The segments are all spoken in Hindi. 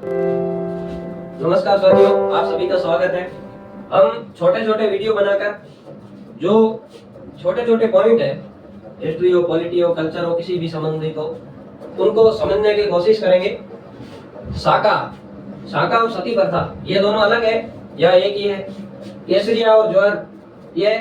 नमस्कार साथियों, आप सभी का स्वागत है। हम छोटे छोटे वीडियो बनाकर जो छोटे छोटे पॉइंट है, हिस्ट्री हो, पॉलिटी हो, कल्चर हो, किसी भी संबंधित हो, उनको समझने की कोशिश करेंगे। शाका शाका और सती प्रथा ये दोनों अलग है या एक ही है? केसरिया और ज्वार ये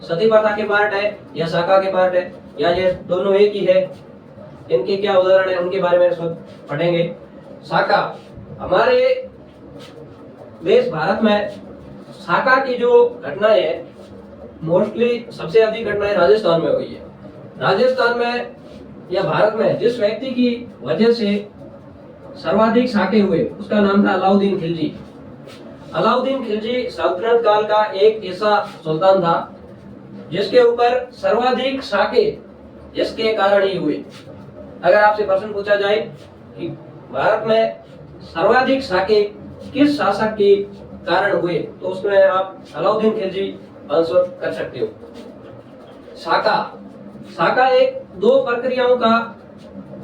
सती प्रथा के पार्ट है या शाका के पार्ट है, या ये दोनों एक ही है? इनके क्या उदाहरण है, उनके बारे में सब पढ़ेंगे। शाका, हमारे देश भारत में शाका की जो घटनाएं है, मोस्टली सबसे अधिक घटनाएं राजस्थान में हुई है। राजस्थान में या भारत में जिस व्यक्ति की वजह से सर्वाधिक शाके हुए उसका नाम था अलाउद्दीन खिलजी। अलाउद्दीन खिलजी सल्तनत काल का एक ऐसा सुल्तान था जिसके ऊपर सर्वाधिक शाके जिसके कारण ही हुए। अगर आपसे प्रश्न पूछा जाए कि भारत में सर्वाधिक शाके किस शासक के कारण हुए, तो उसमें आप अलाउद्दीन खिलजी आंसर कर सकते हो। शाका एक दो प्रक्रियाओं का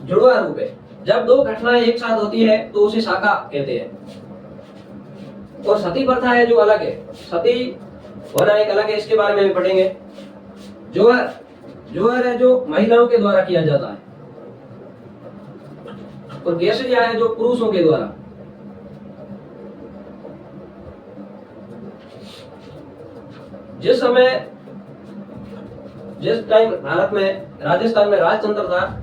जुड़वा रूप है। जब दो घटनाएं एक साथ होती है तो उसे शाका कहते हैं। और सती प्रथा है जो अलग है, सती होना एक अलग है, इसके बारे में भी पढ़ेंगे। जोहर है जो महिलाओं के द्वारा किया जाता है, और केसरिया है जो पुरुषों के द्वारा। जिस टाइम भारत में राजस्थान में राजतंत्र था,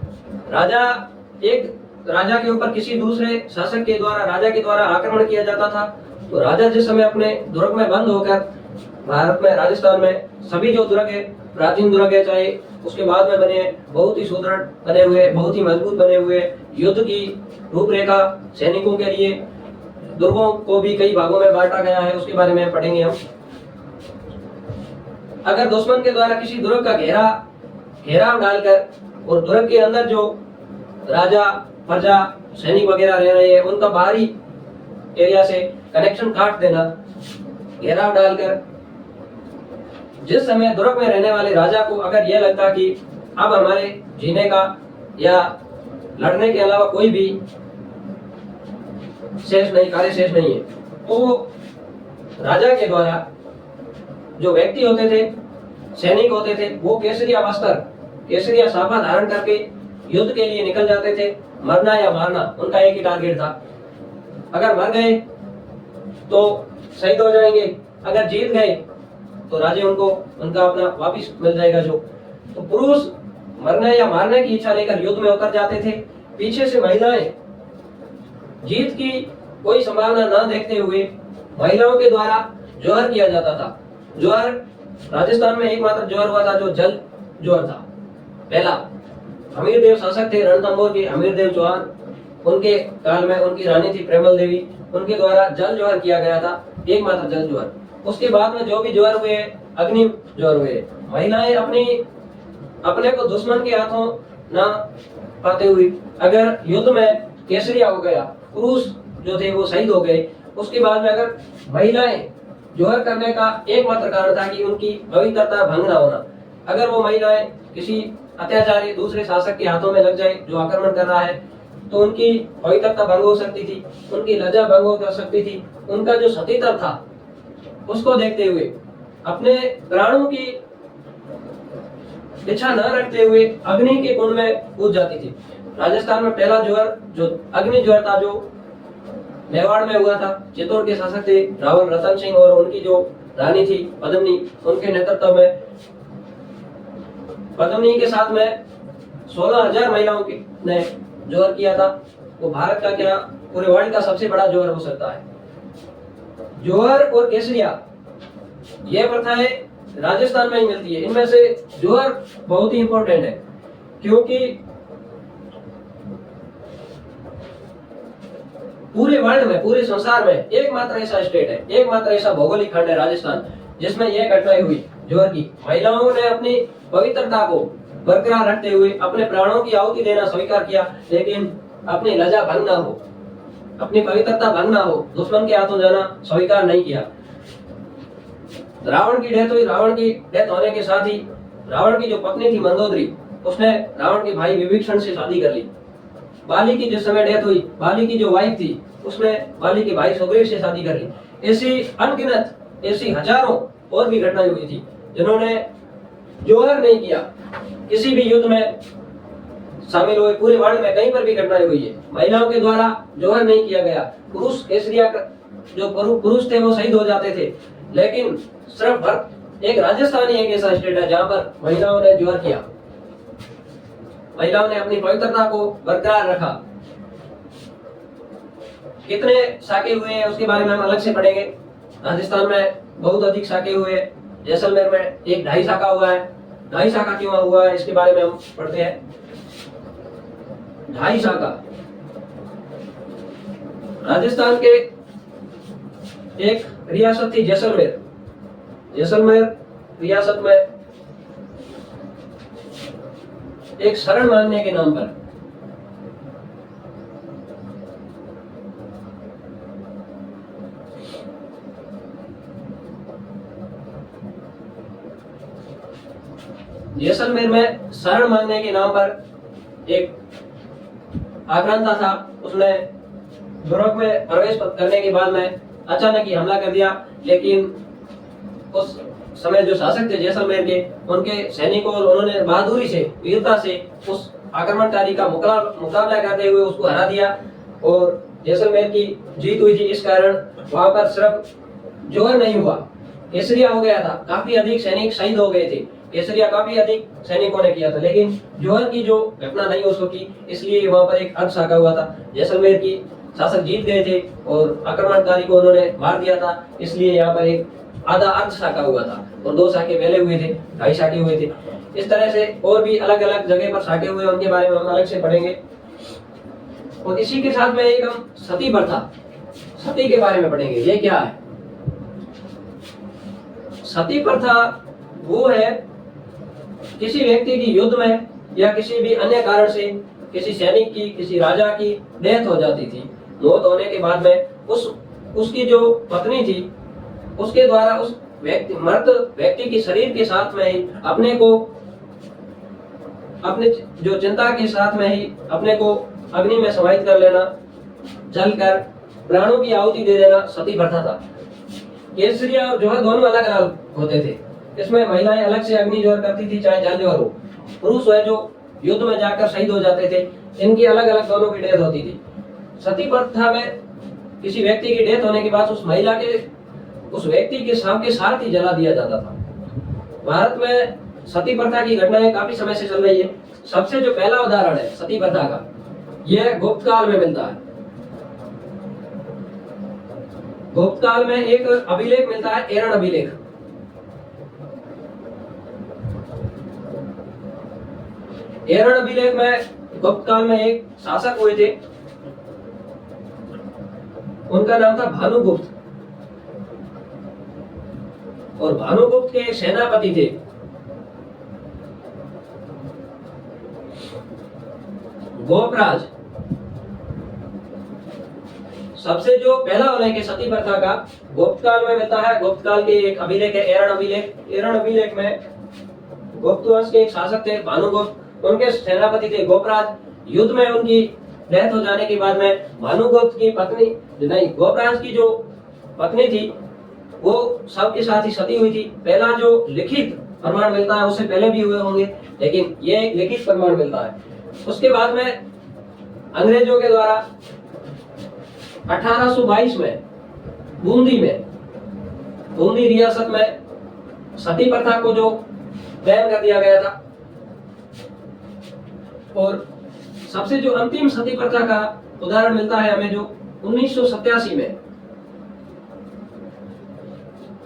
राजा के ऊपर किसी दूसरे शासक के द्वारा, राजा के द्वारा आक्रमण किया जाता था, तो राजा जिस समय अपने दुर्ग में बंद होकर भारत में, राजस्थान में सभी जो दुर्ग है, प्राचीन दुर्ग है, चाहे उसके बाद में बने, बहुत ही सुदृढ़ बने हुए, बहुत ही मजबूत बने हुए, युद्ध की रूपरेखा सैनिकों के लिए, दुर्गों को भी कई भागों में बांटा गया है, उसके बारे में पढ़ेंगे हम। अगर दुश्मन के द्वारा किसी दुर्ग का घेराव डालकर और दुर्ग के अंदर जो राजा, प्रजा, सैनिक वगैरह रह रहे हैं, उनका बाहरी एरिया से कनेक्शन काट देना, घेराव डालकर, जिस समय दुर्ग में रहने वाले राजा को अगर यह लगता कि अब हमारे जीने का या लड़ने के अलावा कोई भी कार्य शेष नहीं है, तो राजा के द्वारा जो व्यक्ति होते थे, सैनिक होते थे, वो केसरिया वस्त्र, केसरिया साफा धारण करके युद्ध के लिए निकल जाते थे। मरना या मारना उनका एक ही टारगेट था। अगर मर गए तो शहीद हो जाएंगे, अगर जीत गए तो राजे उनको उनका अपना वापिस मिल जाएगा। जो तो पुरुष मरने या मारने की इच्छा लेकर युद्ध में उतर जाते थे। पीछे से महिलाएं जीत की कोई संभावना न देखते हुए महिलाओं के द्वारा जोहर किया जाता था। जोहर राजस्थान में एकमात्र जोहर हुआ था जो जल जोहर था। पहला हमीरदेव शासक थे रणथंभौर के, हमीरदेव चौहान, उनके काल में उनकी रानी थी प्रेमल देवी, उनके द्वारा जल जोहर किया गया था, एकमात्र जल जोहर। उसके बाद में जो भी जोहर हुए, अग्नि जोहर हुए। महिलाएं अपने को दुश्मन के हाथों ना पाते हुए अगर युद्ध में केसरिया हो गया, पुरुष जो थे वो शहीद हो गए, उसके बाद में अगर महिलाएं जोहर करने का एकमात्र कारण था कि उनकी पवित्रता भंग ना होना। अगर वो महिलाएं किसी अत्याचारी दूसरे शासक के हाथों में लग जाए जो आक्रमण कर रहा है, तो उनकी पवित्रता भंग हो सकती थी, उनकी लज्जा भंग हो सकती थी। उनका जो सतीत्व था उसको देखते हुए अपने प्राणों की इच्छा न रखते हुए अग्नि के कुंड में कूद जाती थी। राजस्थान में पहला जोहर जो अग्नि जोहर था, जो मेवाड़ में हुआ था, चित्तौड़ के शासक थे रावल रतन सिंह और उनकी जो रानी थी पद्मनी, उनके नेतृत्व में पद्मनी के साथ में 16,000 महिलाओं ने जोहर किया था। वो भारत का क्या पूरे वर्ल्ड का सबसे बड़ा जोहर हो सकता है। जोहर और केसरिया ये प्रथाएं राजस्थान में ही मिलती है। इनमें से जोहर बहुत ही इंपॉर्टेंट है, क्योंकि पूरे वर्ल्ड में, पूरे संसार में एकमात्र ऐसा स्टेट है, एकमात्र ऐसा भौगोलिक खंड है राजस्थान, जिसमें यह घटनाएं हुई जोहर की। महिलाओं ने अपनी पवित्रता को बरकरार रखते हुए अपने प्राणों की आहुति देना स्वीकार किया, लेकिन अपनी लज्जा भंग ना हो, अपनी पवित्रता भंग ना हो, दुश्मन के हाथों जाना स्वीकार नहीं किया। रावण की डेथ हुई। रावण की डेथ होने के साथ ही रावण की जो पत्नी थी मंदोदरी, उसने रावण के भाई विभीषण से शादी कर ली। बाली की जिस समय डेथ हुई, बाली की जो वाइफ थी उसने बाली के भाई सुग्रीव से शादी कर ली। ऐसी अनगिनत, ऐसी हजारों और भी घटनाएं हुई थी जिन्होंने जोहर नहीं किया, किसी भी युद्ध में शामिल हुए, पूरे वर्ल्ड में कहीं पर भी घटनाएं हुई है, महिलाओं के द्वारा जोहर नहीं किया गया। पुरुष केसरिया जो पुरुष थे वो शहीद हो जाते थे, लेकिन सिर्फ भरत एक राजस्थान ही एक ऐसा स्टेट है जहां पर महिलाओं ने जोहर किया, महिलाओं ने अपनी पवित्रता को बरकरार रखा। कितने साके हुए हैं उसके बारे में हम अलग से पढ़ेंगे। राजस्थान में बहुत अधिक साके हुए हैं, जैसलमेर में एक 2.5 साका हुआ है। 2.5 साका क्यों हुआ है इसके बारे में हम पढ़ते हैं। 2.5 साका राजस्थान के एक रियासत थी जैसलमेर। जैसलमेर रियासत में एक शरण मांगने के नाम पर जैसलमेर में शरण मांगने के नाम पर एक आक्रांता था, उसने यूरोप में प्रवेश करने के बाद में अचानक ही हमला कर दिया। लेकिन उस समय जो शासक थे जैसलमेर के, उनके सैनिकों और उन्होंने बहादुरी से, वीरता से उस आक्रमणकारी का मुकाबला करते हुए उसको हरा दिया और जैसलमेर की जीत हुई थी। इस कारण वहां पर सिर्फ जोहर नहीं हुआ, केसरिया हो गया था। काफी अधिक सैनिक शहीद हो गए थे, केसरिया काफी अधिक सैनिकों ने किया था, लेकिन जोहर की जो घटना नहीं हो सकी, इसलिए वहां पर एक अर्ध साका हुआ था। जैसलमेर की शासक जीत गए थे और आक्रमणकारी को उन्होंने मार दिया था, इसलिए यहाँ पर एक आधा अर्ध साका हुआ था और 2 साके पहले हुए थे, 2.5 साके हुए थे। इस तरह से और भी अलग अलग जगह पर साके हुए, उनके बारे में हम अलग से पढ़ेंगे। और इसी के साथ में एक हम सती प्रथा, सती के बारे में पढ़ेंगे। ये क्या है? सती प्रथा वो है किसी व्यक्ति की युद्ध में या किसी भी अन्य कारण से किसी सैनिक की, किसी राजा की डेथ हो जाती थी। मौत होने के बाद में उसकी जो पत्नी थी उसके द्वारा उस मृत व्यक्ति के शरीर के साथ में ही अपने को, अपने जो चिंता के साथ में ही अपने को अग्नि में समाहित कर लेना, जलकर प्राणों की आहुति दे देना सती प्रथा था। केसरिया और जोहर दोनों अलग अलग होते थे। इसमें महिलाएं अलग से अग्नि जोहर करती थी, चाहे जल जोहर हो। पुरुष है जो युद्ध में जाकर शहीद हो जाते थे, इनकी अलग अलग दोनों की डेथ होती थी। सती प्रथा में किसी व्यक्ति की डेथ होने के बाद उस महिला के, उस व्यक्ति के शव के साथ ही जला दिया जाता था। भारत में सती प्रथा की घटनाएं काफी समय से चल रही है। सबसे जो पहला उदाहरण है सती प्रथा का, यह गुप्त काल में मिलता है। गुप्त काल में एक अभिलेख मिलता है, एरण अभिलेख। एरण अभिलेख में गुप्त काल में एक शासक हुए थे, उनका नाम था भानुगुप्त। और भानुगुप्त के एक सेनापति थे, गोपराज। सबसे जो पहला उल्लेख है सती प्रथा का गुप्त काल में मिलता है। गुप्त काल के एक अभिलेख है एरण अभिलेख। एरण अभिलेख में गुप्त वंश के एक शासक थे भानुगुप्त, उनके सेनापति थे गोपराज। युद्ध में उनकी डेथ हो जाने के बाद में भानुगुप्त की पत्नी, नहीं, गोपराज की जो पत्नी थी वो सबके साथ ही सती हुई थी। पहला जो लिखित प्रमाण मिलता है, उससे पहले भी हुए होंगे, लेकिन ये एक लिखित प्रमाण मिलता है। उसके बाद में अंग्रेजों के द्वारा 1822 में बूंदी रियासत में सती प्रथा को जो बैन कर दिया गया था। और सबसे जो अंतिम सती प्रथा का उदाहरण मिलता है हमें जो 1987 में,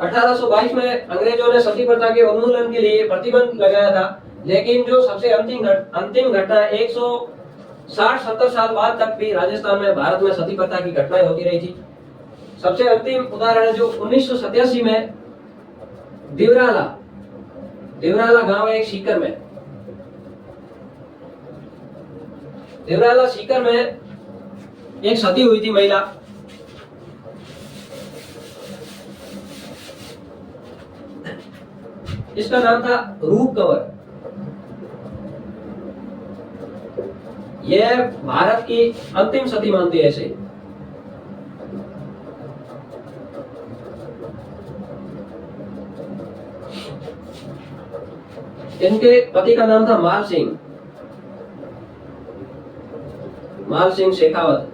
1822 में अंग्रेजों ने सती प्रथा के उन्मूलन के लिए प्रतिबंध लगाया था। लेकिन जो सबसे अंतिम घटना 160-70 साल बाद तक भी राजस्थान में, भारत में सती प्रथा की घटनाएं होती रही थी। सबसे अंतिम उदाहरण है जो 1987 में देवराला गांव है एक सीकर में। देवराला सीकर में एक सती हुई थी महिला। इसका नाम था रूप कंवर। ये भारत की अंतिम सती मानती है इसे। इनके पति का नाम था माल सिंह शेखावत।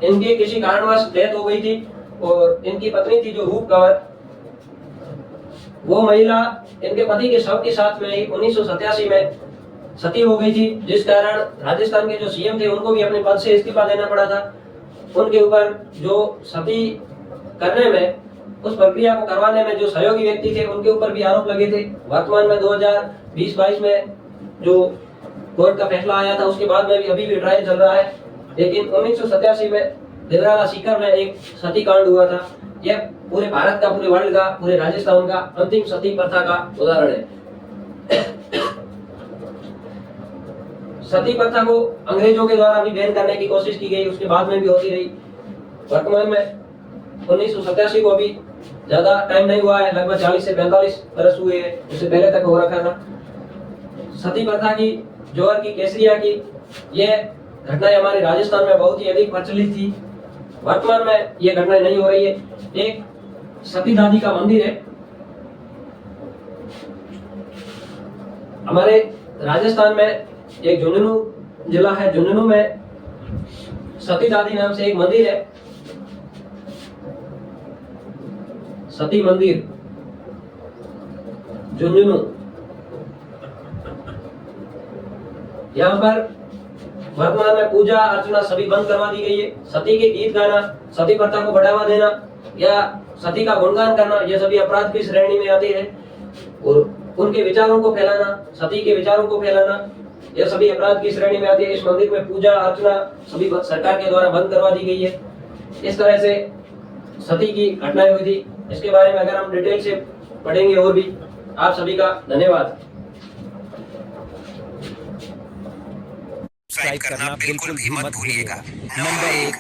इनकी किसी कारणवश डेथ हो गई थी और इनकी पत्नी थी जो रूप कंवर, वो महिला इनके पति के शव के साथ में ही 1987 में सती हो गई थी, जिस कारण राजस्थान के जो सीएम थे उनको भी अपने पद से इस्तीफा देना पड़ा था। उनके ऊपर जो सती करने में, उस प्रक्रिया को करवाने में जो सहयोगी व्यक्ति थे उनके ऊपर भी आरोप लगे थे। वर्तमान में 2020-22 में जो कोर्ट का फैसला आया था उसके बाद में भी अभी भी ट्रायल चल रहा है। लेकिन 1987 में देवराला सीकर में एक सती कांड हुआ था। यह पूरे भारत का, पूरे वर्ल्ड का, पूरे राजस्थान का अंतिम सती प्रथा का उदाहरण है। सती प्रथा को अंग्रेजों के द्वारा भी बैन करने की कोशिश की गई, उसके बाद में भी होती रही। वर्तमान में 1987 को अभी ज्यादा टाइम नहीं हुआ है, लगभग 40 से 45 वर्ष हुए हैं, उससे पहले तक हो रखा था। सती प्रथा की, जौहर की, केसरिया की यह घटनाएं हमारे राजस्थान में बहुत ही अधिक प्रचलित थी। वर्तमान में यह घटनाएं नहीं हो रही है। एक सती दादी का मंदिर है हमारे राजस्थान में, एक झुंझुनू जिला है, झुंझुनू में सती दादी नाम से एक मंदिर है, सती मंदिर झुंझुनू। यहाँ पर वर्तमान में पूजा अर्चना सभी बंद करवा दी गई है। सती के गीत गाना, सती प्रथा को बढ़ावा देना या सती का गुणगान करना, यह सभी अपराध की श्रेणी में आते हैं। और उनके विचारों को फैलाना, सती के विचारों को फैलाना, यह सभी अपराध की श्रेणी में आती है। इस मंदिर में पूजा अर्चना सभी सरकार के द्वारा बंद करवा दी गई है। इस तरह से सती की घटनाएं हुई थी। इसके बारे में अगर हम डिटेल से पढ़ेंगे और भी। आप सभी का धन्यवाद। सब्सक्राइब करना बिल्कुल भी मत भूलिएगा। नंबर 1